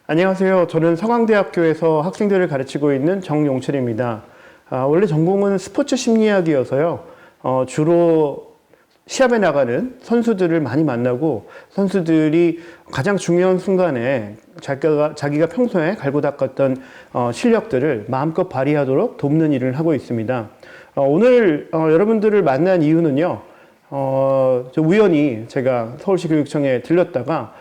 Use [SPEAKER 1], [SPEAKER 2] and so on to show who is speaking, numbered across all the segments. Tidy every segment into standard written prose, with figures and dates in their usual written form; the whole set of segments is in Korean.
[SPEAKER 1] 안녕하세요. 저는 서강대학교에서 학생들을 가르치고 있는 정용철입니다. 원래 전공은 스포츠 심리학이어서요. 주로 시합에 나가는 선수들을 많이 만나고 선수들이 가장 중요한 순간에 자기가 평소에 갈고 닦았던 실력들을 마음껏 발휘하도록 돕는 일을 하고 있습니다. 오늘 여러분들을 만난 이유는요. 저 우연히 제가 서울시 교육청에 들렸다가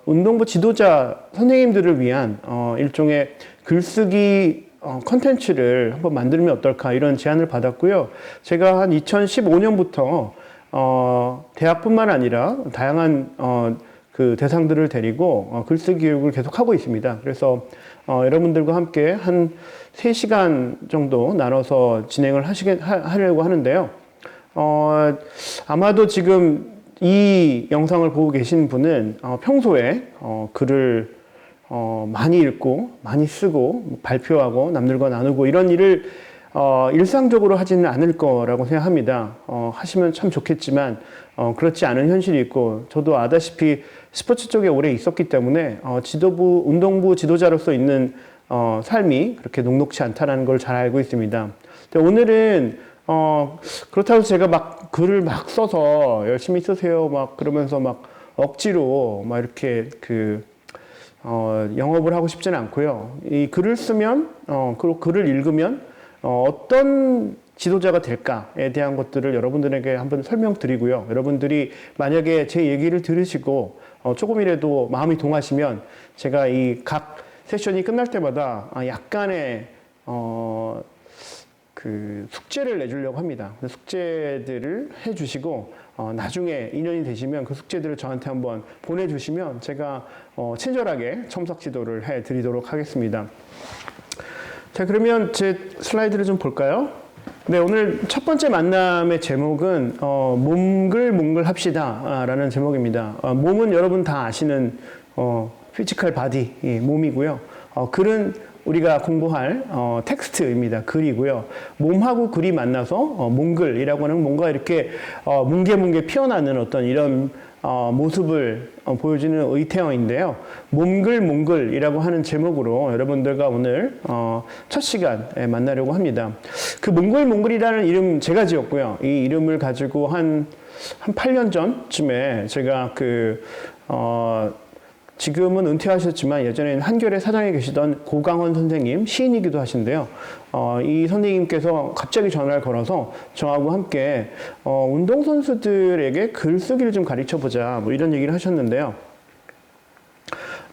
[SPEAKER 1] 운동부 지도자 선생님들을 위한 일종의 글쓰기 컨텐츠를 한번 만들면 어떨까 이런 제안을 받았고요. 제가 한 2015년부터 대학뿐만 아니라 다양한 그 대상들을 데리고 글쓰기 교육을 계속 하고 있습니다. 그래서 여러분들과 함께 한 3시간 정도 나눠서 진행을 하려고 하는데요. 아마도 지금 이 영상을 보고 계신 분은 평소에 글을 많이 읽고 많이 쓰고 발표하고 남들과 나누고 이런 일을 일상적으로 하지는 않을 거라고 생각합니다. 하시면 참 좋겠지만 그렇지 않은 현실이 있고 저도 아다시피 스포츠 쪽에 오래 있었기 때문에 운동부 지도자로서 있는 삶이 그렇게 녹록치 않다는 걸 잘 알고 있습니다. 오늘은 그렇다고 제가 막 글을 막 써서 열심히 쓰세요 막 그러면서 막 억지로 막 이렇게 영업을 하고 싶지는 않고요. 이 글을 쓰면 그리고 글을 읽으면 어떤 지도자가 될까에 대한 것들을 여러분들에게 한번 설명드리고요. 여러분들이 만약에 제 얘기를 들으시고 조금이라도 마음이 동하시면 제가 이 각 세션이 끝날 때마다 약간의 그 숙제를 내주려고 합니다. 숙제들을 해주시고 나중에 인연이 되시면 그 숙제들을 저한테 한번 보내주시면 제가 친절하게 첨삭 지도를 해드리도록 하겠습니다. 자, 그러면 제 슬라이드를 좀 볼까요? 네, 오늘 첫 번째 만남의 제목은 몽글몽글 합시다 라는 제목입니다. 몸은 여러분 다 아시는 피지컬 바디, 몸이고요. 글은 우리가 공부할 텍스트입니다. 글이고요. 몸하고 글이 만나서 몽글이라고 하는 뭔가 이렇게 뭉게뭉게 피어나는 어떤 이런 모습을 보여주는 의태어인데요. 몽글몽글이라고 하는 제목으로 여러분들과 오늘 첫 시간에 만나려고 합니다. 그 몽글몽글이라는 이름 제가 지었고요. 이 이름을 가지고 한 8년 전쯤에 제가 지금은 은퇴하셨지만 예전에는 한겨레 사장에 계시던 고강원 선생님, 시인이기도 하신데요. 이 선생님께서 갑자기 전화를 걸어서 저하고 함께 운동선수들에게 글쓰기를 좀 가르쳐보자 뭐 이런 얘기를 하셨는데요.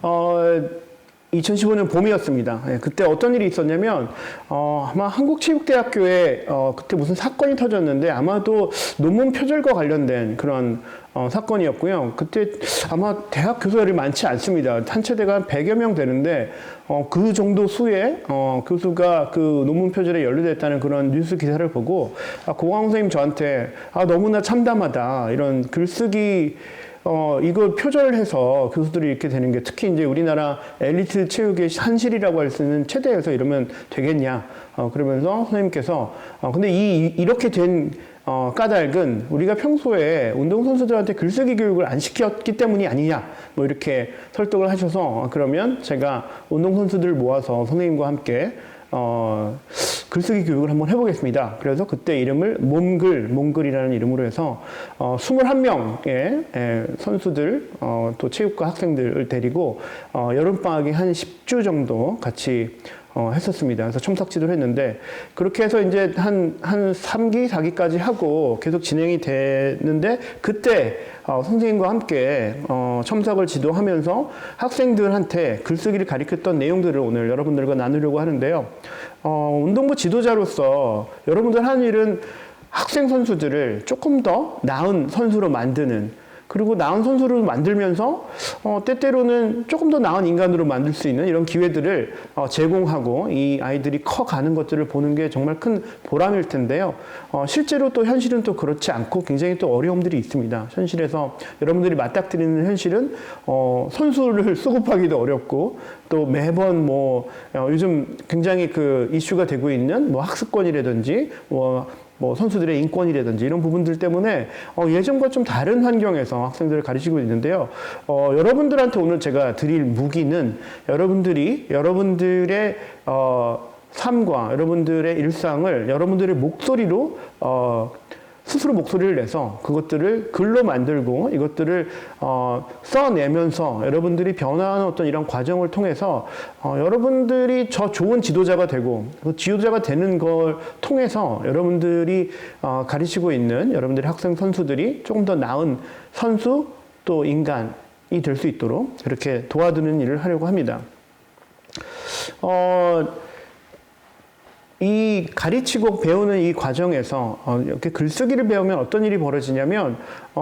[SPEAKER 1] 2015년 봄이었습니다. 그때 어떤 일이 있었냐면 아마 한국체육대학교에 그때 무슨 사건이 터졌는데 아마도 논문 표절과 관련된 그런 사건이었고요. 그때 아마 대학 교수들이 많지 않습니다. 한 체대가 한 100여 명 되는데 그 정도 수의 교수가 그 논문 표절에 연루됐다는 그런 뉴스 기사를 보고 고광 선생님 저한테 너무나 참담하다. 이런 글쓰기 이걸 표절해서 교수들이 이렇게 되는 게 특히 이제 우리나라 엘리트 체육의 한실이라고 할 수 있는 체대에서 이러면 되겠냐. 그러면서 선생님께서 근데 이렇게 된 까닭은 우리가 평소에 운동선수들한테 글쓰기 교육을 안 시켰기 때문이 아니냐. 뭐 이렇게 설득을 하셔서 그러면 제가 운동선수들을 모아서 선생님과 함께 글쓰기 교육을 한번 해보겠습니다. 그래서 그때 이름을 몽글이라는 이름으로 해서 21명의 선수들 또 체육과 학생들을 데리고 여름방학에 한 10주 정도 같이 했었습니다. 그래서 첨삭지도를 했는데 그렇게 해서 이제 한 3기, 4기까지 하고 계속 진행이 됐는데 그때 선생님과 함께 첨삭을 지도하면서 학생들한테 글쓰기를 가르쳤던 내용들을 오늘 여러분들과 나누려고 하는데요. 운동부 지도자로서 여러분들 하는 일은 학생 선수들을 조금 더 나은 선수로 만드는 그리고 나은 선수를 만들면서 때때로는 조금 더 나은 인간으로 만들 수 있는 이런 기회들을 제공하고 이 아이들이 커가는 것들을 보는 게 정말 큰 보람일 텐데요. 실제로 또 현실은 또 그렇지 않고 굉장히 또 어려움들이 있습니다. 현실에서 여러분들이 맞닥뜨리는 현실은 선수를 수급하기도 어렵고 또 매번 요즘 굉장히 그 이슈가 되고 있는 학습권이라든지 뭐 선수들의 인권이라든지 이런 부분들 때문에 예전과 좀 다른 환경에서 학생들을 가르치고 있는데요. 여러분들한테 오늘 제가 드릴 무기는 여러분들의 삶과 여러분들의 일상을 여러분들의 목소리로 스스로 목소리를 내서 그것들을 글로 만들고 이것들을 써내면서 여러분들이 변화하는 어떤 이런 과정을 통해서 여러분들이 저 좋은 지도자가 되고 그 지도자가 되는 걸 통해서 여러분들이 가르치고 있는 여러분들의 학생 선수들이 조금 더 나은 선수 또 인간이 될 수 있도록 이렇게 도와주는 일을 하려고 합니다. 이 가르치고 배우는 이 과정에서 이렇게 글쓰기를 배우면 어떤 일이 벌어지냐면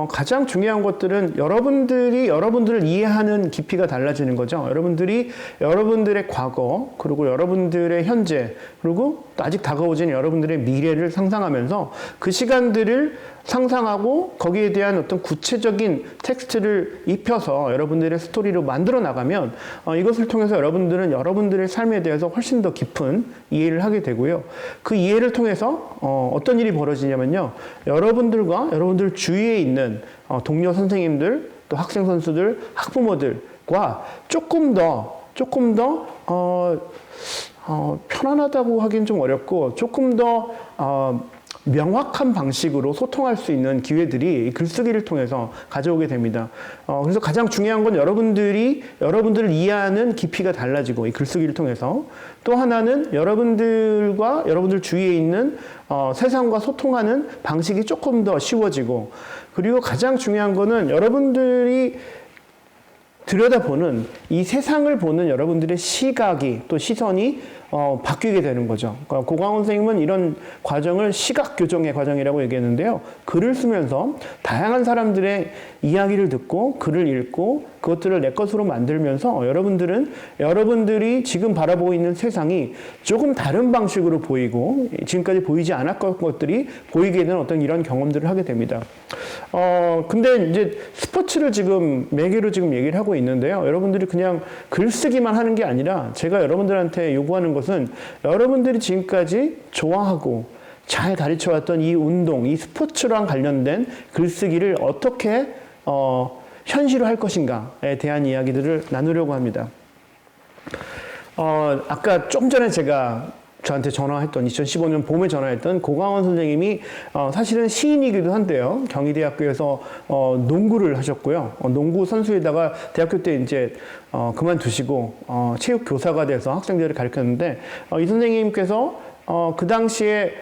[SPEAKER 1] 가장 중요한 것들은 여러분들을 이해하는 깊이가 달라지는 거죠. 여러분들의 과거 그리고 여러분들의 현재 그리고 또 아직 다가오진 여러분들의 미래를 상상하면서 그 시간들을 상상하고 거기에 대한 어떤 구체적인 텍스트를 입혀서 여러분들의 스토리로 만들어 나가면 이것을 통해서 여러분들은 여러분들의 삶에 대해서 훨씬 더 깊은 이해를 하게 되고요. 그 이해를 통해서 어떤 일이 벌어지냐면요. 여러분들과 여러분들 주위에 있는 동료 선생님들, 또 학생 선수들, 학부모들과 조금 더 편안하다고 하긴 좀 어렵고 조금 더 명확한 방식으로 소통할 수 있는 기회들이 글쓰기를 통해서 가져오게 됩니다. 그래서 가장 중요한 건 여러분들을 이해하는 깊이가 달라지고 이 글쓰기를 통해서 또 하나는 여러분들과 여러분들 주위에 있는 세상과 소통하는 방식이 조금 더 쉬워지고 그리고 가장 중요한 거는 여러분들이 들여다보는 이 세상을 보는 여러분들의 시각이 또 시선이 바뀌게 되는 거죠. 그러니까 고광훈 선생님은 이런 과정을 시각교정의 과정이라고 얘기했는데요. 글을 쓰면서 다양한 사람들의 이야기를 듣고 글을 읽고 그것들을 내 것으로 만들면서 여러분들이 지금 바라보고 있는 세상이 조금 다른 방식으로 보이고 지금까지 보이지 않았던 것들이 보이게 되는 어떤 이런 경험들을 하게 됩니다. 근데 이제 스포츠를 지금 매개로 지금 얘기를 하고 있는데요. 여러분들이 그냥 글쓰기만 하는 게 아니라 제가 여러분들한테 요구하는 것은 여러분들이 지금까지 좋아하고 잘 가르쳐왔던 이 운동, 이 스포츠랑 관련된 글쓰기를 어떻게 현실화할 것인가에 대한 이야기들을 나누려고 합니다. 아까 좀 전에 제가 저한테 전화했던 2015년 봄에 전화했던 고광원 선생님이 사실은 시인이기도 한데요. 경희대학교에서 농구를 하셨고요. 농구 선수에다가 대학교 때 이제 그만두시고 체육 교사가 돼서 학생들을 가르쳤는데 이 선생님께서 그 당시에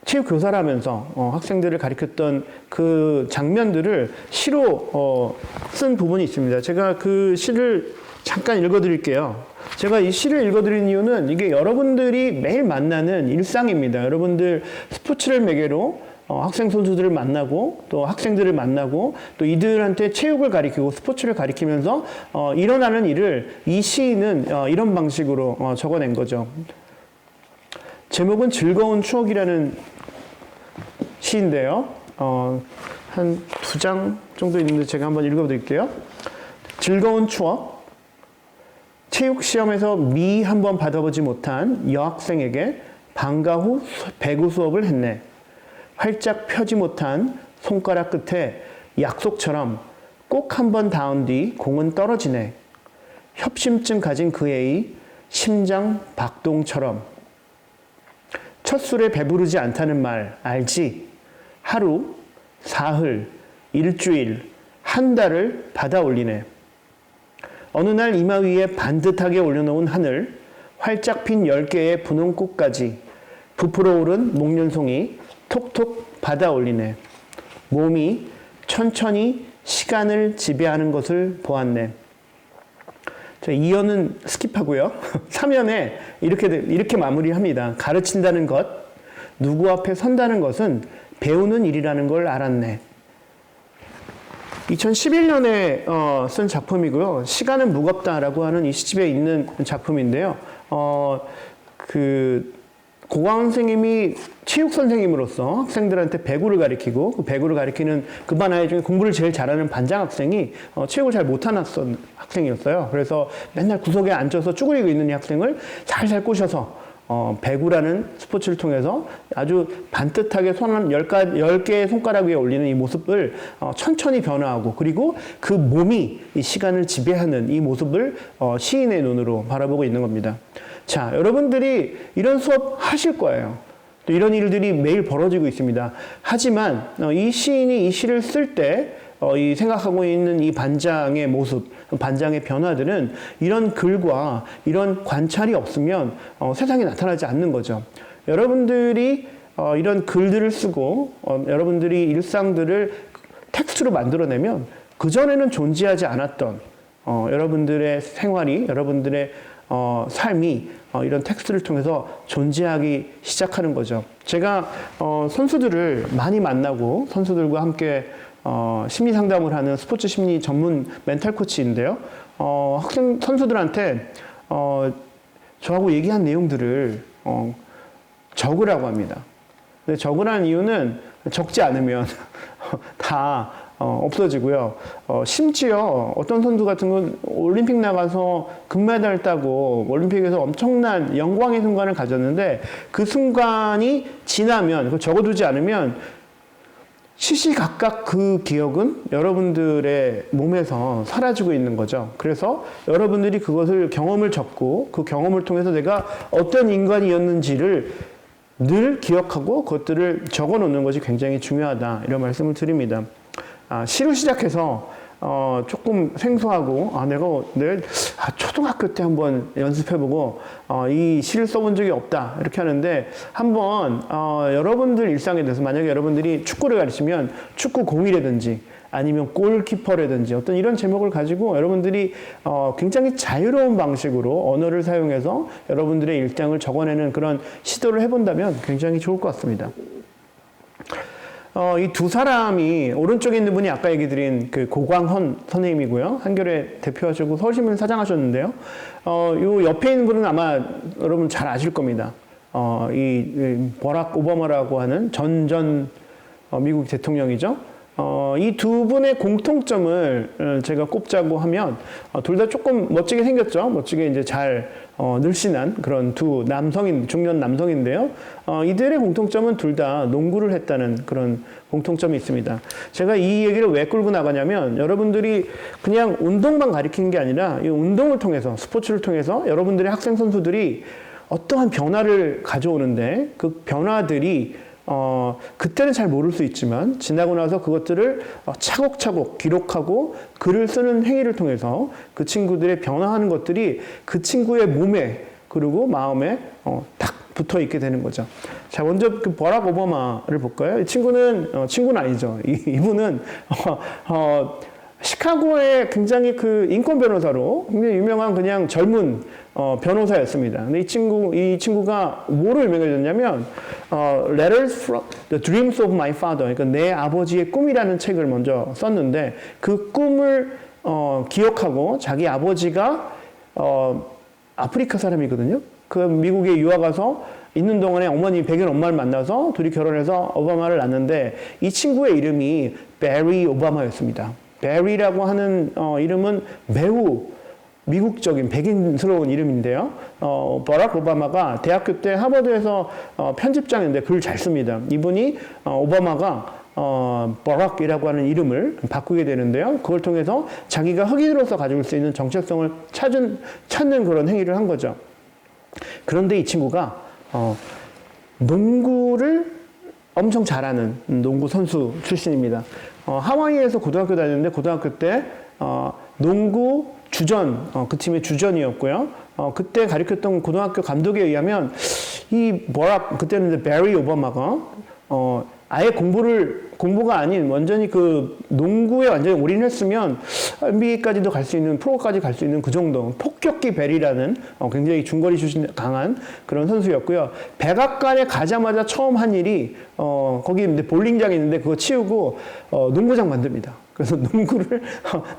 [SPEAKER 1] 체육 교사라면서 학생들을 가르쳤던 그 장면들을 시로 쓴 부분이 있습니다. 제가 그 시를 잠깐 읽어드릴게요. 제가 이 시를 읽어드린 이유는 이게 여러분들이 매일 만나는 일상입니다. 여러분들 스포츠를 매개로 학생 선수들을 만나고 또 학생들을 만나고 또 이들한테 체육을 가리키고 스포츠를 가리키면서 일어나는 일을 이 시인은 이런 방식으로 적어낸 거죠. 제목은 즐거운 추억이라는 시인데요. 한 2장 정도 있는데 제가 한번 읽어드릴게요. 즐거운 추억. 체육시험에서 미 한 번 받아보지 못한 여학생에게 방과 후 배구 수업을 했네. 활짝 펴지 못한 손가락 끝에 약속처럼 꼭 한 번 닿은 뒤 공은 떨어지네. 협심증 가진 그의 심장 박동처럼. 첫 술에 배부르지 않다는 말 알지? 하루, 사흘, 일주일, 한 달을 받아 올리네. 어느 날 이마 위에 반듯하게 올려놓은 하늘, 활짝 핀 10개의 분홍꽃까지 부풀어 오른 목련송이 톡톡 받아 올리네. 몸이 천천히 시간을 지배하는 것을 보았네. 자, 2연은 스킵하고요. 3연에 이렇게 마무리합니다. 가르친다는 것, 누구 앞에 선다는 것은 배우는 일이라는 걸 알았네. 2011년에 쓴 작품이고요. 시간은 무겁다라고 하는 이 시집에 있는 작품인데요. 고광훈 선생님이 체육 선생님으로서 학생들한테 배구를 가리키고 그 배구를 가리키는 그 반 아이 중에 공부를 제일 잘하는 반장 학생이 체육을 잘 못하는 학생이었어요. 그래서 맨날 구석에 앉아서 쭈그리고 있는 이 학생을 살살 꼬셔서 배구라는 스포츠를 통해서 아주 반듯하게 손 한 10개의 손가락 위에 올리는 이 모습을 천천히 변화하고, 그리고 그 몸이 이 시간을 지배하는 이 모습을 시인의 눈으로 바라보고 있는 겁니다. 자, 여러분들이 이런 수업 하실 거예요. 또 이런 일들이 매일 벌어지고 있습니다. 하지만 이 시인이 이 시를 쓸 때 이 생각하고 있는 이 반장의 모습, 반장의 변화들은 이런 글과 이런 관찰이 없으면 세상에 나타나지 않는 거죠. 여러분들이 이런 글들을 쓰고 여러분들이 일상들을 텍스트로 만들어내면 그전에는 존재하지 않았던 여러분들의 생활이, 여러분들의 삶이 이런 텍스트를 통해서 존재하기 시작하는 거죠. 제가 선수들을 많이 만나고 선수들과 함께 심리 상담을 하는 스포츠 심리 전문 멘탈 코치인데요. 선수들한테 저하고 얘기한 내용들을 적으라고 합니다. 근데 적으라는 이유는 적지 않으면 다 없어지고요. 심지어 어떤 선수 같은 건 올림픽 나가서 금메달 따고 올림픽에서 엄청난 영광의 순간을 가졌는데 그 순간이 지나면, 그걸 적어두지 않으면 시시각각 그 기억은 여러분들의 몸에서 사라지고 있는 거죠. 그래서 여러분들이 그것을 경험을 적고 그 경험을 통해서 내가 어떤 인간이었는지를 늘 기억하고 그것들을 적어 놓는 것이 굉장히 중요하다, 이런 말씀을 드립니다. 시로 시작해서 조금 생소하고 내가 초등학교 때 한번 연습해보고 이 시를 써본 적이 없다, 이렇게 하는데 한번 여러분들 일상에 대해서, 만약에 여러분들이 축구를 가르치면 축구공이라든지 아니면 골키퍼라든지 어떤 이런 제목을 가지고 여러분들이 굉장히 자유로운 방식으로 언어를 사용해서 여러분들의 일상을 적어내는 그런 시도를 해본다면 굉장히 좋을 것 같습니다. 이 두 사람이, 오른쪽에 있는 분이 아까 얘기 드린 그 고광헌 선생님이고요. 한겨레 대표하시고 서울신문 사장하셨는데요. 요 옆에 있는 분은 아마 여러분 잘 아실 겁니다. 이 버락 오바마라고 하는 전 미국 대통령이죠. 이 두 분의 공통점을 제가 꼽자고 하면 둘 다 조금 멋지게 생겼죠. 멋지게 이제 잘 늘씬한 그런 두 중년 남성인데요. 이들의 공통점은 둘 다 농구를 했다는 그런 공통점이 있습니다. 제가 이 얘기를 왜 끌고 나가냐면, 여러분들이 그냥 운동만 가리키는 게 아니라 이 운동을 통해서, 스포츠를 통해서 여러분들의 학생 선수들이 어떠한 변화를 가져오는데, 그 변화들이 그때는 잘 모를 수 있지만 지나고 나서 그것들을 차곡차곡 기록하고 글을 쓰는 행위를 통해서 그 친구들의 변화하는 것들이 그 친구의 몸에 그리고 마음에 딱 붙어 있게 되는 거죠. 자, 먼저 그 버락 오바마를 볼까요? 이 친구는 친구는 아니죠. 이분은 시카고의 굉장히 그 인권 변호사로 굉장히 유명한 그냥 젊은 변호사였습니다. 근데 이 친구가 뭐로 유명해졌냐면 Letters from the Dreams of My Father, 그러니까 내 아버지의 꿈이라는 책을 먼저 썼는데, 그 꿈을 기억하고, 자기 아버지가 아프리카 사람이거든요. 그 미국에 유학 가서 있는 동안에 백인 엄마를 만나서 둘이 결혼해서 오바마를 낳는데, 이 친구의 이름이 베리 오바마였습니다. 베리라고 하는 이름은 매우 미국적인 백인스러운 이름인데요. 버락 오바마가 대학교 때 하버드에서 편집장인데 글 잘 씁니다. 이분이 오바마가 버락이라고 하는 이름을 바꾸게 되는데요. 그걸 통해서 자기가 흑인으로서 가지고 수 있는 정체성을 찾는 그런 행위를 한 거죠. 그런데 이 친구가 농구를 엄청 잘하는 농구 선수 출신입니다. 하와이에서 고등학교 다녔는데 고등학교 때 농구 주전, 그 팀의 주전이었고요. 그때 가르쳤던 고등학교 감독에 의하면 그때는 이제 베리 오바마가 아예 공부가 아닌 완전히 그 농구에 완전히 올인했으면 NBA까지도 갈 수 있는, 프로까지 갈 수 있는 그 정도 폭격기 베리라는 굉장히 중거리 슛이 강한 그런 선수였고요. 백악관에 가자마자 처음 한 일이 거기 이제 볼링장이 있는데 그거 치우고 농구장 만듭니다. 그래서 농구를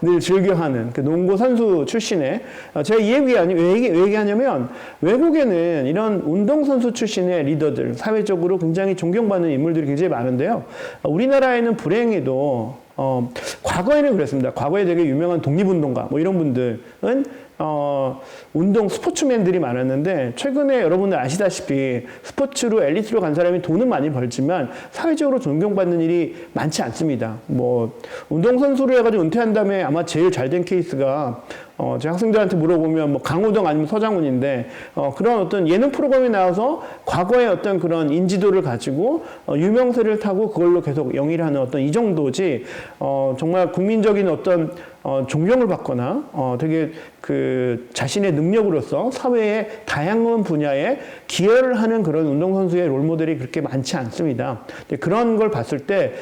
[SPEAKER 1] 늘 즐겨하는 그 농구 선수 출신의, 제가 이 얘기 왜 얘기하냐면, 외국에는 이런 운동선수 출신의 리더들, 사회적으로 굉장히 존경받는 인물들이 굉장히 많은데요. 우리나라에는 불행히도 과거에는 그랬습니다. 과거에 되게 유명한 독립운동가 뭐 이런 분들은 운동 스포츠맨들이 많았는데 최근에 여러분들 아시다시피 스포츠로 엘리트로 간 사람이 돈은 많이 벌지만 사회적으로 존경받는 일이 많지 않습니다. 뭐 운동선수로 해가지고 은퇴한 다음에 아마 제일 잘된 케이스가 제 학생들한테 물어보면 뭐 강호동 아니면 서장훈인데 그런 어떤 예능 프로그램에 나와서 과거의 어떤 그런 인지도를 가지고 유명세를 타고 그걸로 계속 영위하는 어떤 이 정도지 정말 국민적인 어떤 존경을 받거나 되게 그 자신의 능력으로서 사회의 다양한 분야에 기여를 하는 그런 운동선수의 롤모델이 그렇게 많지 않습니다. 그런 걸 봤을 때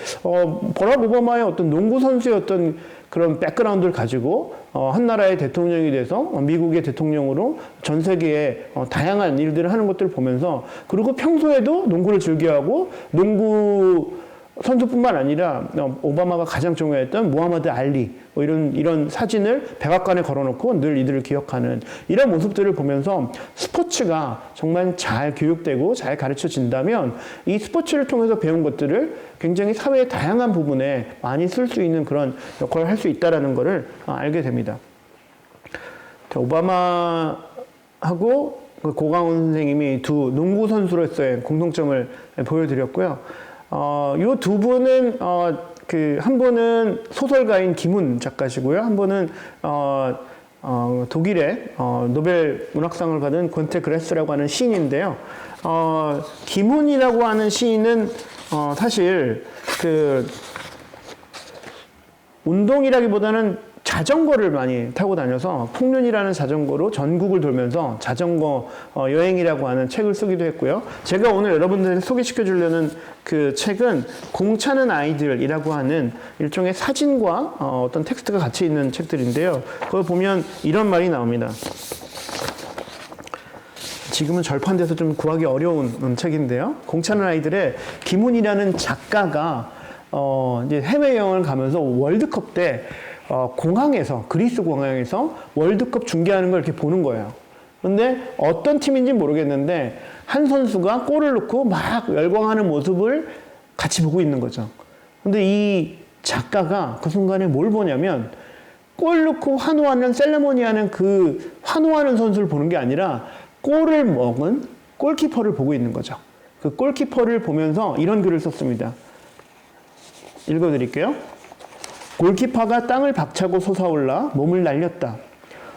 [SPEAKER 1] 버락 오바마의 어떤 농구선수의 어떤 그런 백그라운드를 가지고 한 나라의 대통령이 돼서 미국의 대통령으로 전 세계에 다양한 일들을 하는 것들을 보면서 그리고 평소에도 농구를 즐겨하고 농구 선수뿐만 아니라 오바마가 가장 중요했던 무하마드 알리 뭐 이런 사진을 백악관에 걸어놓고 늘 이들을 기억하는 이런 모습들을 보면서 스포츠가 정말 잘 교육되고 잘 가르쳐진다면 이 스포츠를 통해서 배운 것들을 굉장히 사회의 다양한 부분에 많이 쓸 수 있는 그런 역할을 할 수 있다는 것을 알게 됩니다. 오바마하고 고강원 선생님이 두 농구 선수로서의 공통점을 보여드렸고요. 요 두 분은 한 분은 소설가인 김훈 작가시고요. 한 분은 독일의 노벨 문학상을 받은 곤테 그레스라고 하는 시인인데요. 김훈이라고 하는 시인은 사실 그 운동이라기보다는 자전거를 많이 타고 다녀서 풍륜이라는 자전거로 전국을 돌면서 자전거 여행이라고 하는 책을 쓰기도 했고요. 제가 오늘 여러분들에게 소개시켜 주려는 그 책은 공차는 아이들이라고 하는 일종의 사진과 어떤 텍스트가 같이 있는 책들인데요. 그걸 보면 이런 말이 나옵니다. 지금은 절판돼서 좀 구하기 어려운 책인데요. 공차는 아이들의 김훈이라는 작가가 이제 해외여행을 가면서 월드컵 때 공항에서 그리스 공항에서 월드컵 중계하는 걸 이렇게 보는 거예요. 근데 어떤 팀인지 모르겠는데 한 선수가 골을 넣고 막 열광하는 모습을 같이 보고 있는 거죠. 근데 이 작가가 그 순간에 뭘 보냐면 골 넣고 환호하는 셀레모니하는 그 환호하는 선수를 보는 게 아니라 골을 먹은 골키퍼를 보고 있는 거죠. 그 골키퍼를 보면서 이런 글을 썼습니다. 읽어드릴게요. 골키퍼가 땅을 박차고 솟아올라 몸을 날렸다.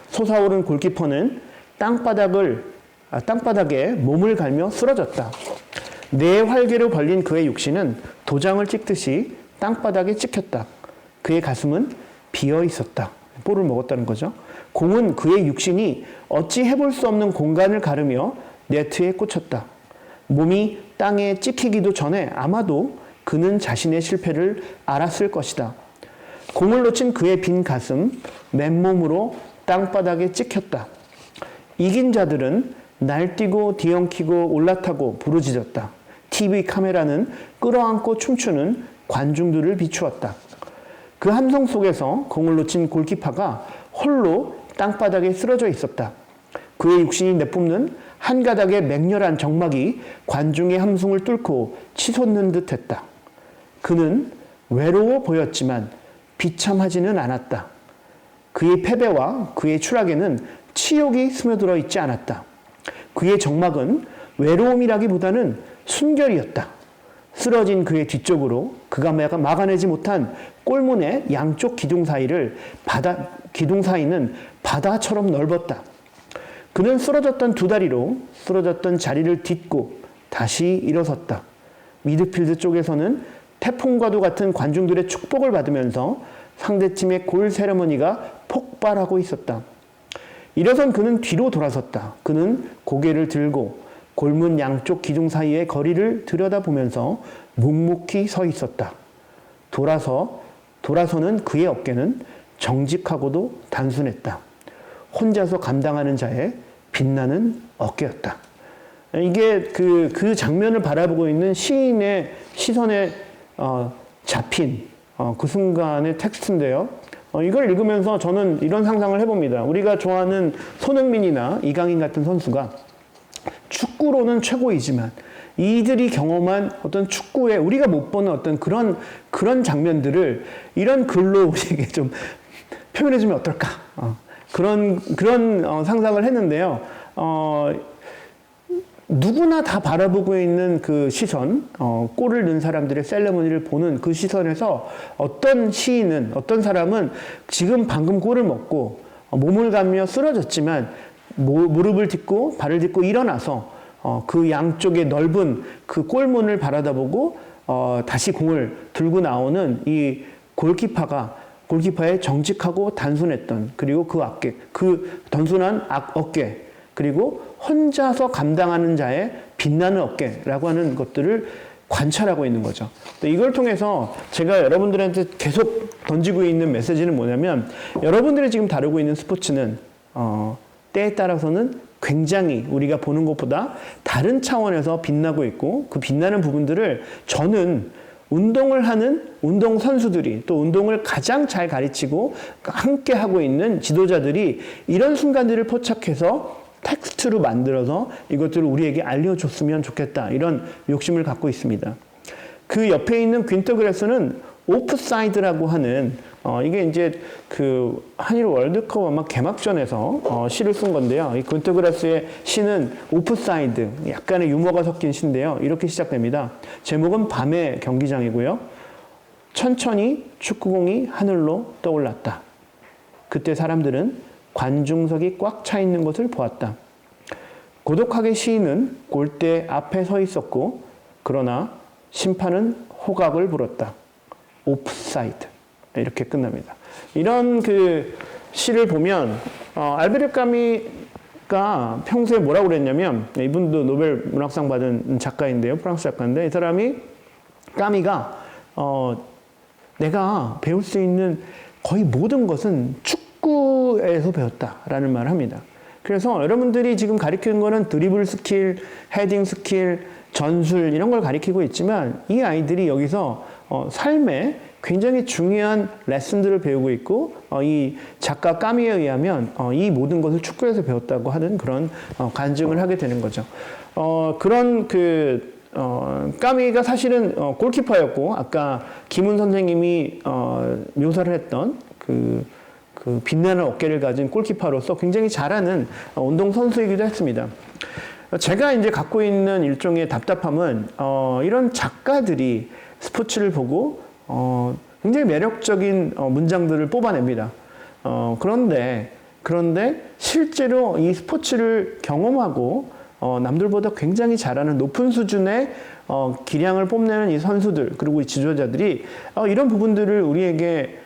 [SPEAKER 1] 솟아오른 골키퍼는 땅바닥에 몸을 갈며 쓰러졌다. 네 활개로 벌린 그의 육신은 도장을 찍듯이 땅바닥에 찍혔다. 그의 가슴은 비어 있었다. 볼을 먹었다는 거죠. 공은 그의 육신이 어찌 해볼 수 없는 공간을 가르며 네트에 꽂혔다. 몸이 땅에 찍히기도 전에 아마도 그는 자신의 실패를 알았을 것이다. 공을 놓친 그의 빈 가슴, 맨몸으로 땅바닥에 찍혔다. 이긴 자들은 날뛰고 뒤엉키고 올라타고 부르짖었다. TV 카메라는 끌어안고 춤추는 관중들을 비추었다. 그 함성 속에서 공을 놓친 골키퍼가 홀로 땅바닥에 쓰러져 있었다. 그의 육신이 내뿜는 한 가닥의 맹렬한 정막이 관중의 함성을 뚫고 치솟는 듯 했다. 그는 외로워 보였지만 비참하지는 않았다. 그의 패배와 그의 추락에는 치욕이 스며들어 있지 않았다. 그의 정막은 외로움이라기보다는 순결이었다. 쓰러진 그의 뒤쪽으로 그가 막아내지 못한 골문의 양쪽 기둥 사이는 바다처럼 넓었다. 그는 쓰러졌던 두 다리로 쓰러졌던 자리를 딛고 다시 일어섰다. 미드필드 쪽에서는 태풍과도 같은 관중들의 축복을 받으면서 상대팀의 골 세레머니가 폭발하고 있었다. 일어선 그는 뒤로 돌아섰다. 그는 고개를 들고 골문 양쪽 기둥 사이의 거리를 들여다보면서 묵묵히 서 있었다. 돌아서는 그의 어깨는 정직하고도 단순했다. 혼자서 감당하는 자의 빛나는 어깨였다. 이게 그 장면을 바라보고 있는 시인의 시선에 잡힌 그 순간의 텍스트인데요. 이걸 읽으면서 저는 이런 상상을 해봅니다. 우리가 좋아하는 손흥민이나 이강인 같은 선수가 축구로는 최고이지만 이들이 경험한 어떤 축구에 우리가 못 보는 어떤 그런 장면들을 이런 글로 우리에게 좀 표현해주면 어떨까? 그런 상상을 했는데요. 누구나 다 바라보고 있는 그 시선, 골을 넣은 사람들의 셀레모니를 보는 그 시선에서 어떤 시인은, 어떤 사람은 지금 방금 골을 먹고 몸을 감며 쓰러졌지만 무릎을 딛고 발을 딛고 일어나서 그 양쪽의 넓은 그 골문을 바라다보고 다시 공을 들고 나오는 이 골키퍼의 정직하고 단순했던 그리고 그 단순한 어깨 그리고 혼자서 감당하는 자의 빛나는 어깨라고 하는 것들을 관찰하고 있는 거죠. 이걸 통해서 제가 여러분들한테 계속 던지고 있는 메시지는 뭐냐면 여러분들이 지금 다루고 있는 스포츠는 때에 따라서는 굉장히 우리가 보는 것보다 다른 차원에서 빛나고 있고 그 빛나는 부분들을 저는 운동을 하는 운동 선수들이 또 운동을 가장 잘 가르치고 함께 하고 있는 지도자들이 이런 순간들을 포착해서 텍스트로 만들어서 이것들을 우리에게 알려줬으면 좋겠다. 이런 욕심을 갖고 있습니다. 그 옆에 있는 퀸터 그레스는 오프사이드라고 하는 이게 이제 그 한일 월드컵 아마 개막전에서 시를 쓴 건데요. 이 퀸터 그레스의 시는 오프사이드, 약간의 유머가 섞인 시인데요. 이렇게 시작됩니다. 제목은 밤의 경기장이고요. 천천히 축구공이 하늘로 떠올랐다. 그때 사람들은 관중석이 꽉 차 있는 것을 보았다. 고독하게 시인은 골대 앞에 서 있었고 그러나 심판은 호각을 불었다. 오프사이드. 이렇게 끝납니다. 이런 그 시를 보면 알베르 까미가 평소에 뭐라고 그랬냐면 이분도 노벨 문학상 받은 작가인데요. 프랑스 작가인데 이 사람이 까미가 내가 배울 수 있는 거의 모든 것은 축구에서 배웠다라는 말을 합니다. 그래서 여러분들이 지금 가르치는 거는 드리블 스킬, 헤딩 스킬, 전술 이런 걸 가르치고 있지만 이 아이들이 여기서 삶에 굉장히 중요한 레슨들을 배우고 있고 이 작가 까미에 의하면 이 모든 것을 축구에서 배웠다고 하는 그런 간증을 하게 되는 거죠. 그런 까미가 사실은 골키퍼였고 아까 김훈 선생님이 묘사를 했던 그 빛나는 어깨를 가진 골키퍼로서 굉장히 잘하는 운동선수이기도 했습니다. 제가 이제 갖고 있는 일종의 답답함은 이런 작가들이 스포츠를 보고 굉장히 매력적인 문장들을 뽑아냅니다. 그런데 실제로 이 스포츠를 경험하고 남들보다 굉장히 잘하는 높은 수준의 기량을 뽐내는 이 선수들 그리고 이 지도자들이 이런 부분들을 우리에게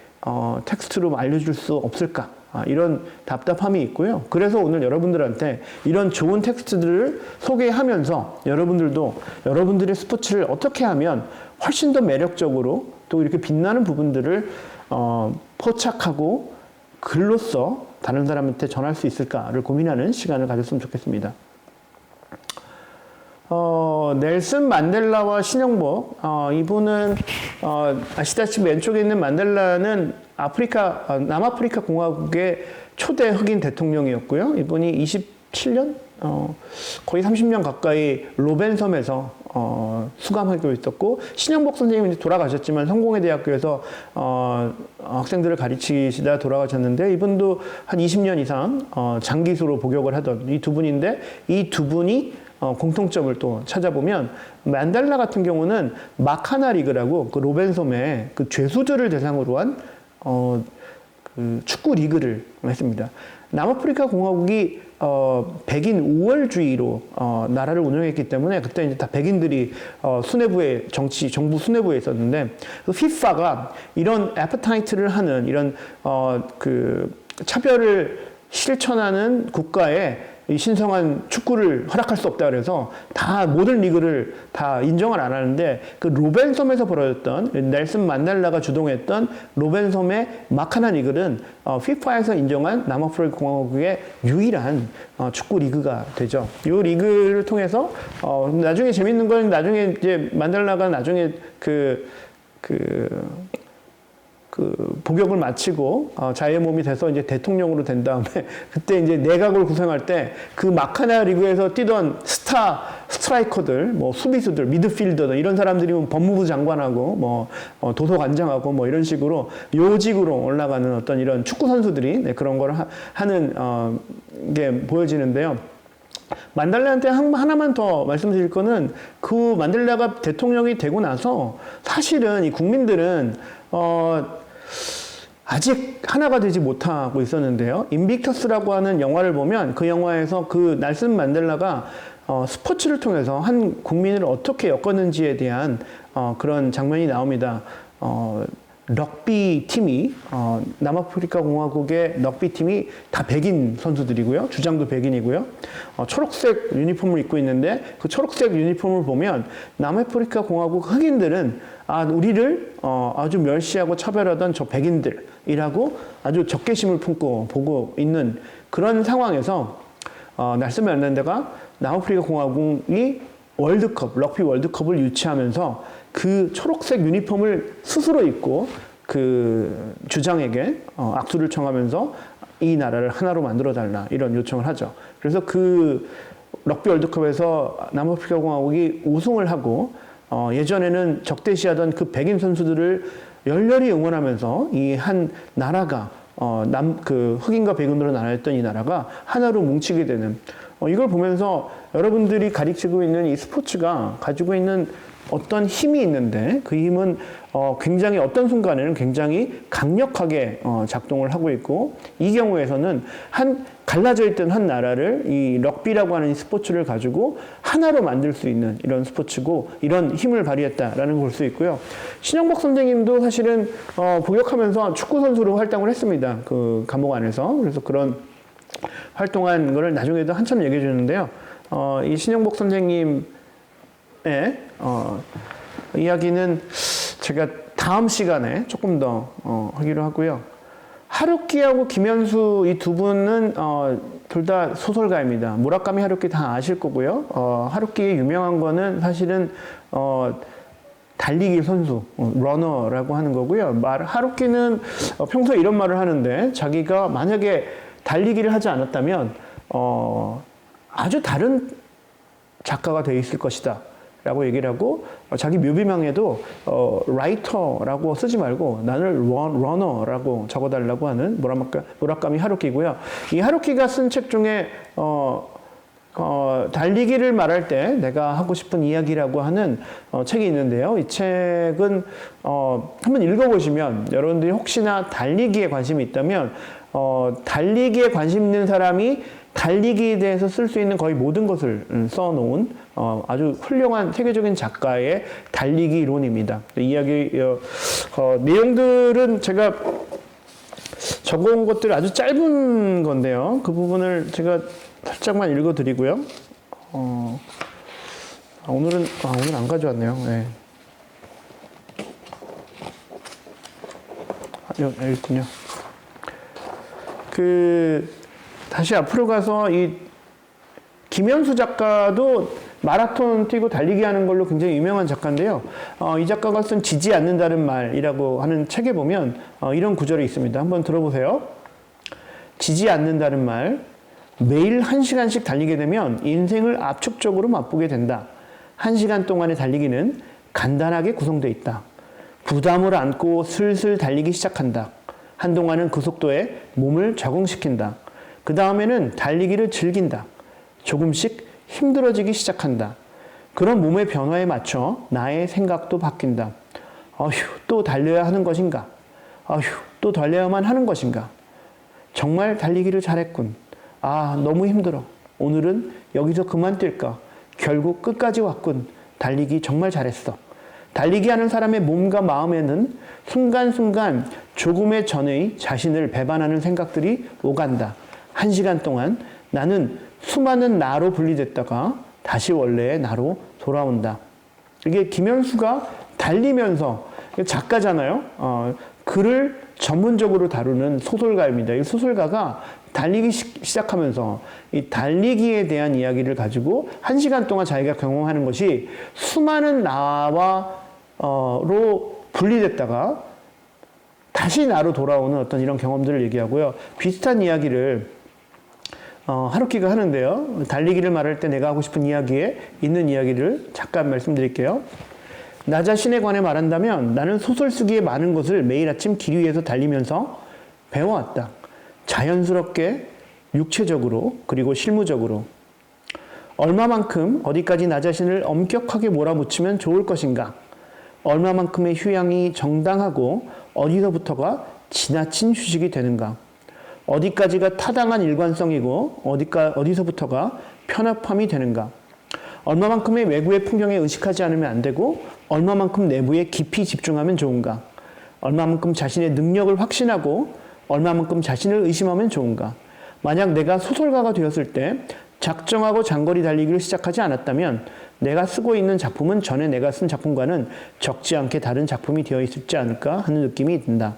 [SPEAKER 1] 텍스트로 알려줄 수 없을까? 이런 답답함이 있고요. 그래서 오늘 여러분들한테 이런 좋은 텍스트들을 소개하면서 여러분들도 여러분들의 스포츠를 어떻게 하면 훨씬 더 매력적으로 또 이렇게 빛나는 부분들을 포착하고 글로써 다른 사람한테 전할 수 있을까를 고민하는 시간을 가졌으면 좋겠습니다. 넬슨 만델라와 신영복, 이분은 아시다시피 왼쪽에 있는 만델라는 남아프리카 공화국의 초대 흑인 대통령이었고요. 이분이 27년, 거의 30년 가까이 로벤섬에서 수감하고 있었고, 신영복 선생님은 이제 돌아가셨지만 성공회대학교에서 학생들을 가르치시다 돌아가셨는데, 이분도 한 20년 이상 장기수로 복역을 하던 이 두 분인데, 이 두 분이 공통점을 또 찾아보면 만델라 같은 경우는 마카나 리그라고 그 로벤섬의 그 죄수들을 대상으로 한 그 축구 리그를 했습니다. 남아프리카 공화국이 백인 우월주의로 나라를 운영했기 때문에 그때 이제 다 백인들이 수뇌부에 정부 수뇌부에 있었는데 그 FIFA가 이런 애퍼타이트를 하는 이런 그 차별을 실천하는 국가에 이 신성한 축구를 허락할 수 없다 그래서 다 모든 리그를 다 인정을 안 하는데 그 로벤섬에서 벌어졌던 넬슨 만델라가 주동했던 로벤섬의 마카나 리그는 FIFA에서 인정한 남아프리카 공화국의 유일한 축구 리그가 되죠. 이 리그를 통해서 나중에 재밌는 건 나중에 이제 만델라가 나중에 그 그 복역을 마치고 자유의 몸이 돼서 이제 대통령으로 된 다음에 그때 이제 내각을 구성할 때 그 마카나 리그에서 뛰던 스트라이커들, 뭐 수비수들, 미드필더들 이런 사람들이 법무부 장관하고 뭐 도서관장하고 뭐 이런 식으로 요직으로 올라가는 어떤 이런 축구 선수들이 그런 걸 하는 게 보여지는데요. 만델라한테 하나만 더 말씀드릴 거는 그 만델라가 대통령이 되고 나서 사실은 이 국민들은 아직 하나가 되지 못하고 있었는데요. 인빅터스라고 하는 영화를 보면 그 영화에서 그 넬슨 만델라가 스포츠를 통해서 한 국민을 어떻게 엮었는지에 대한 그런 장면이 나옵니다. 럭비 팀이 남아프리카 공화국의 럭비 팀이 다 백인 선수들이고요. 주장도 백인이고요. 초록색 유니폼을 입고 있는데 그 초록색 유니폼을 보면 남아프리카 공화국 흑인들은 우리를 아주 멸시하고 차별하던 저 백인들이라고 아주 적개심을 품고 보고 있는 그런 상황에서 넬슨 만델라가 남아프리카 공화국이 럭비 월드컵을 유치하면서 그 초록색 유니폼을 스스로 입고 그 주장에게 악수를 청하면서 이 나라를 하나로 만들어달라 이런 요청을 하죠. 그래서 그 럭비 월드컵에서 남아프리카 공화국이 우승을 하고 예전에는 적대시하던 그 백인 선수들을 열렬히 응원하면서 이 한 나라가 그 흑인과 백인으로 나눠졌던 이 나라가 하나로 뭉치게 되는 이걸 보면서 여러분들이 가르치고 있는 이 스포츠가 가지고 있는 어떤 힘이 있는데 그 힘은 굉장히 어떤 순간에는 굉장히 강력하게 작동을 하고 있고 이 경우에서는 갈라져 있던 한 나라를 이 럭비라고 하는 이 스포츠를 가지고 하나로 만들 수 있는 이런 스포츠고 이런 힘을 발휘했다라는 걸 볼 수 있고요. 신영복 선생님도 사실은 복역하면서 축구 선수로 활동을 했습니다. 그 감옥 안에서. 그래서 그런 활동한 거를 나중에도 한참 얘기해 주는데요. 이 신영복 선생님 이야기는 제가 다음 시간에 조금 더 하기로 하고요. 하루키하고 김현수 이 두 분은 둘 다 소설가입니다. 무라카미 하루키 다 아실 거고요. 하루키의 유명한 거는 사실은 달리기 선수, 러너라고 하는 거고요. 하루키는 평소에 이런 말을 하는데 자기가 만약에 달리기를 하지 않았다면 아주 다른 작가가 되어 있을 것이다. 라고 얘기를 하고 자기 묘비명에도 라이터라고 쓰지 말고 나는 러너라고 적어달라고 하는 무라카미 하루키고요. 이 하루키가 쓴 책 중에 달리기를 말할 때 내가 하고 싶은 이야기라고 하는 책이 있는데요. 이 책은 한번 읽어보시면 여러분들이 혹시나 달리기에 관심이 있다면 달리기에 관심 있는 사람이 달리기에 대해서 쓸 수 있는 거의 모든 것을 써놓은 아주 훌륭한 세계적인 작가의 달리기 이론입니다. 이야기 내용들은 제가 적어온 것들 아주 짧은 건데요. 그 부분을 제가 살짝만 읽어드리고요. 오늘 안 가져왔네요. 네. 여기 있군요. 다시 앞으로 가서 이 김현수 작가도 마라톤 뛰고 달리기 하는 걸로 굉장히 유명한 작가인데요. 이 작가가 쓴 지지 않는다는 말이라고 하는 책에 보면 이런 구절이 있습니다. 한번 들어보세요. 지지 않는다는 말. 매일 1시간씩 달리게 되면 인생을 압축적으로 맛보게 된다. 1시간 동안의 달리기는 간단하게 구성되어 있다. 부담을 안고 슬슬 달리기 시작한다. 한동안은 그 속도에 몸을 적응시킨다. 그 다음에는 달리기를 즐긴다. 조금씩 힘들어지기 시작한다. 그런 몸의 변화에 맞춰 나의 생각도 바뀐다. 또 달려야 하는 것인가? 또 달려야만 하는 것인가? 정말 달리기를 잘했군. 너무 힘들어. 오늘은 여기서 그만 뛸까? 결국 끝까지 왔군. 달리기 정말 잘했어. 달리기 하는 사람의 몸과 마음에는 순간순간 조금의 전의 자신을 배반하는 생각들이 오간다. 1시간 동안 나는 수많은 나로 분리됐다가 다시 원래의 나로 돌아온다. 이게 김현수가 달리면서 작가잖아요. 글을 전문적으로 다루는 소설가입니다. 이 소설가가 달리기 시작하면서 이 달리기에 대한 이야기를 가지고 1시간 동안 자기가 경험하는 것이 수많은 나와 로 분리됐다가 다시 나로 돌아오는 어떤 이런 경험들을 얘기하고요. 비슷한 이야기를 하루키가 하는데요. 달리기를 말할 때 내가 하고 싶은 이야기에 있는 이야기를 잠깐 말씀드릴게요. 나 자신에 관해 말한다면 나는 소설 쓰기에 많은 것을 매일 아침 길 위에서 달리면서 배워왔다. 자연스럽게, 육체적으로, 그리고 실무적으로. 얼마만큼 어디까지 나 자신을 엄격하게 몰아붙이면 좋을 것인가? 얼마만큼의 휴양이 정당하고 어디서부터가 지나친 휴식이 되는가? 어디까지가 타당한 일관성이고 어디서부터가 편협함이 되는가? 얼마만큼의 외부의 풍경에 의식하지 않으면 안 되고 얼마만큼 내부에 깊이 집중하면 좋은가? 얼마만큼 자신의 능력을 확신하고 얼마만큼 자신을 의심하면 좋은가? 만약 내가 소설가가 되었을 때 작정하고 장거리 달리기를 시작하지 않았다면 내가 쓰고 있는 작품은 전에 내가 쓴 작품과는 적지 않게 다른 작품이 되어 있지 않을까 하는 느낌이 든다.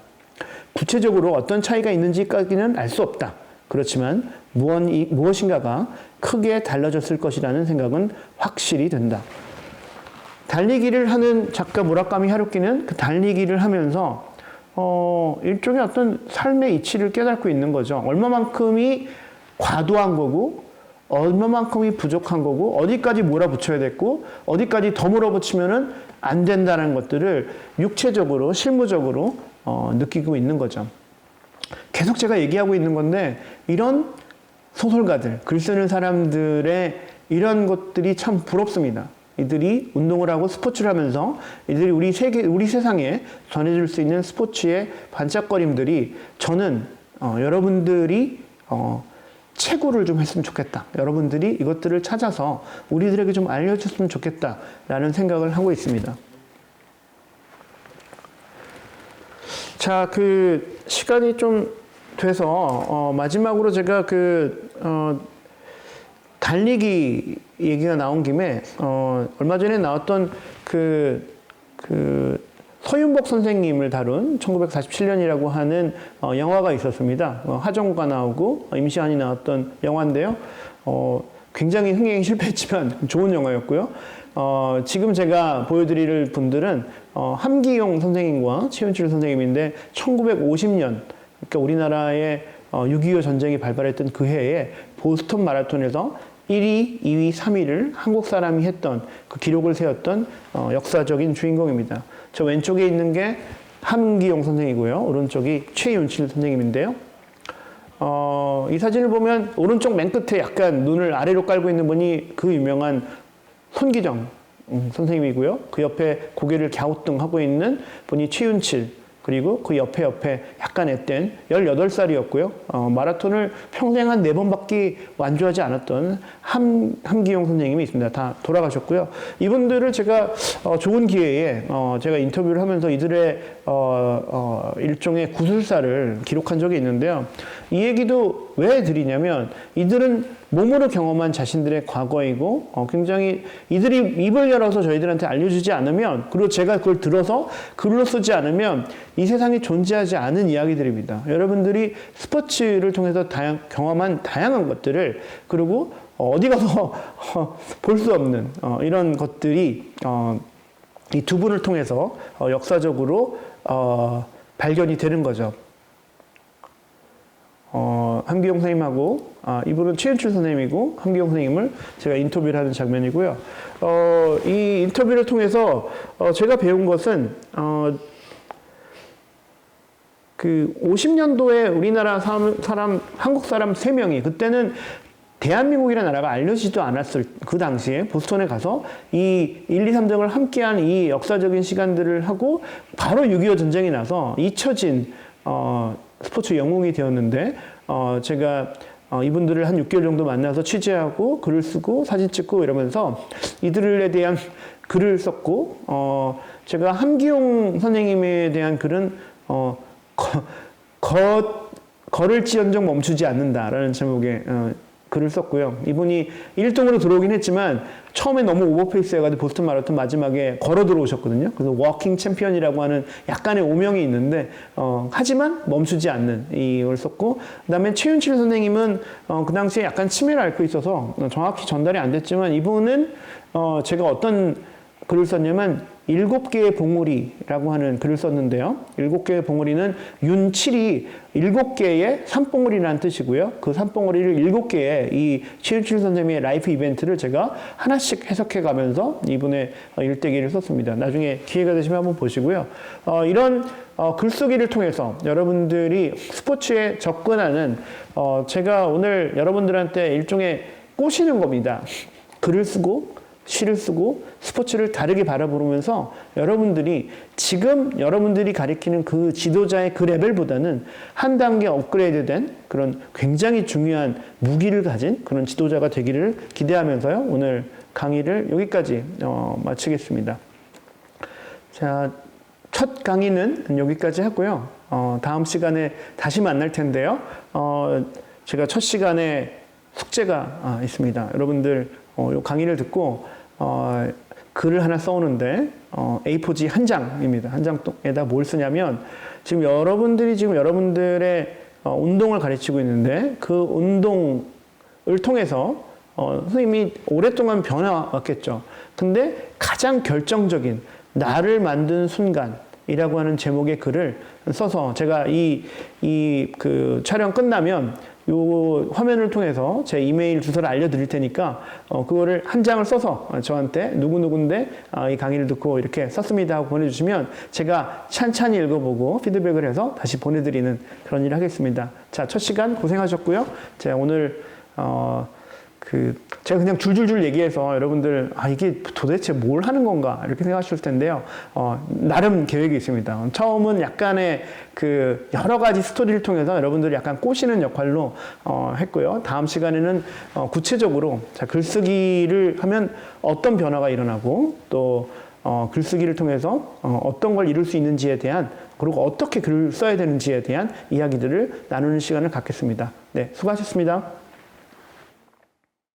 [SPEAKER 1] 구체적으로 어떤 차이가 있는지까지는 알 수 없다. 그렇지만 무엇인가가 크게 달라졌을 것이라는 생각은 확실히 든다. 달리기를 하는 작가 무라카미 하루키는 그 달리기를 하면서 일종의 어떤 삶의 이치를 깨닫고 있는 거죠. 얼마만큼이 과도한 거고 얼마만큼이 부족한 거고 어디까지 몰아붙여야 됐고 어디까지 더 몰아붙이면은 안 된다는 것들을 육체적으로 실무적으로 느끼고 있는 거죠. 계속 제가 얘기하고 있는 건데 이런 소설가들, 글 쓰는 사람들의 이런 것들이 참 부럽습니다. 이들이 운동을 하고 스포츠를 하면서 이들이 우리 세상에 전해줄 수 있는 스포츠의 반짝거림들이 저는 여러분들이 채굴을 좀 했으면 좋겠다. 여러분들이 이것들을 찾아서 우리들에게 좀 알려줬으면 좋겠다라는 생각을 하고 있습니다. 자, 그 시간이 좀 돼서 마지막으로 제가 달리기 얘기가 나온 김에 얼마 전에 나왔던 서윤복 선생님을 다룬 1947년이라고 하는 영화가 있었습니다. 하정우가 나오고 임시완이 나왔던 영화인데요. 굉장히 흥행이 실패했지만 좋은 영화였고요. 지금 제가 보여드릴 분들은 함기용 선생님과 최윤칠 선생님인데 1950년, 그러니까 우리나라의 6.25 전쟁이 발발했던 그 해에 보스턴 마라톤에서 1위, 2위, 3위를 한국 사람이 했던 그 기록을 세웠던 역사적인 주인공입니다. 저 왼쪽에 있는 게 함기용 선생이고요. 오른쪽이 최윤칠 선생님인데요. 이 사진을 보면 오른쪽 맨 끝에 약간 눈을 아래로 깔고 있는 분이 그 유명한 손기정 선생님이고요. 그 옆에 고개를 갸우뚱하고 있는 분이 최윤칠, 그리고 그 옆에 약간 앳된 18살이었고요. 마라톤을 평생 한 4번밖에 완주하지 않았던 함기용 선생님이 있습니다. 다 돌아가셨고요. 이분들을 제가 좋은 기회에 제가 인터뷰를 하면서 이들의 일종의 구술사를 기록한 적이 있는데요. 이 얘기도 왜 드리냐면 이들은 몸으로 경험한 자신들의 과거이고 굉장히 이들이 입을 열어서 저희들한테 알려주지 않으면, 그리고 제가 그걸 들어서 글로 쓰지 않으면 이 세상에 존재하지 않은 이야기들입니다. 여러분들이 스포츠를 통해서 경험한 다양한 것들을, 그리고 어디 가서 볼 수 없는 이런 것들이 이 두 분을 통해서 역사적으로 발견이 되는 거죠. 함기용 선생님하고 이분은 최윤출 선생님이고 함기용 선생님을 제가 인터뷰를 하는 장면이고요. 이 인터뷰를 통해서 제가 배운 것은 그 50년도에 우리나라 한국 사람 3명이, 그때는 대한민국이라는 나라가 알려지지도 않았을 그 당시에 보스턴에 가서 이 1, 2, 3등을 함께한 이 역사적인 시간들을 하고 바로 6.25 전쟁이 나서 잊혀진 스포츠 영웅이 되었는데, 제가 이분들을 한 6개월 정도 만나서 취재하고 글을 쓰고 사진 찍고 이러면서 이들에 대한 글을 썼고, 제가 함기용 선생님에 대한 글은 걸을지언정 멈추지 않는다라는 제목의 글을 썼고요. 이분이 1등으로 들어오긴 했지만 처음에 너무 오버페이스 해가지고 보스턴 마라톤 마지막에 걸어 들어오셨거든요. 그래서 워킹 챔피언이라고 하는 약간의 오명이 있는데 하지만 멈추지 않는 이걸 썼고, 그 다음에 최윤칠 선생님은 그 당시에 약간 치매를 앓고 있어서 정확히 전달이 안 됐지만 이분은 제가 어떤 글을 썼냐면 7개의 봉우리라고 하는 글을 썼는데요. 7개의 봉우리는 윤칠이 7개의 산봉우리라는 뜻이고요. 그 산봉우리를 7개의 이 최윤칠 선생님의 라이프 이벤트를 제가 하나씩 해석해 가면서 이분의 일대기를 썼습니다. 나중에 기회가 되시면 한번 보시고요. 이런 글쓰기를 통해서 여러분들이 스포츠에 접근하는 제가 오늘 여러분들한테 일종의 꼬시는 겁니다. 글을 쓰고 시를 쓰고 스포츠를 다르게 바라보면서 여러분들이 지금 여러분들이 가리키는 그 지도자의 그 레벨보다는 한 단계 업그레이드된 그런 굉장히 중요한 무기를 가진 그런 지도자가 되기를 기대하면서요. 오늘 강의를 여기까지 마치겠습니다. 자, 첫 강의는 여기까지 하고요. 다음 시간에 다시 만날 텐데요. 제가 첫 시간에 숙제가 있습니다. 여러분들 이 강의를 듣고 글을 하나 써오는데 A4지 한 장입니다. 한 장에다 뭘 쓰냐면 지금 여러분들이 지금 여러분들의 운동을 가르치고 있는데 그 운동을 통해서 선생님이 오랫동안 변화왔겠죠. 근데 가장 결정적인 나를 만든 순간이라고 하는 제목의 글을 써서 제가 그 촬영 끝나면 요 화면을 통해서 제 이메일 주소를 알려드릴 테니까 그거를 한 장을 써서 저한테 누구누구인데 이 강의를 듣고 이렇게 썼습니다 하고 보내주시면 제가 찬찬히 읽어보고 피드백을 해서 다시 보내드리는 그런 일을 하겠습니다. 자, 첫 시간 고생하셨고요. 제가 오늘 제가 그냥 줄줄줄 얘기해서 여러분들 이게 도대체 뭘 하는 건가 이렇게 생각하실 텐데요. 나름 계획이 있습니다. 처음은 약간의 그 여러 가지 스토리를 통해서 여러분들이 약간 꼬시는 역할로 했고요. 다음 시간에는 구체적으로 글쓰기를 하면 어떤 변화가 일어나고 또 글쓰기를 통해서 어떤 걸 이룰 수 있는지에 대한 그리고 어떻게 글을 써야 되는지에 대한 이야기들을 나누는 시간을 갖겠습니다. 네, 수고하셨습니다.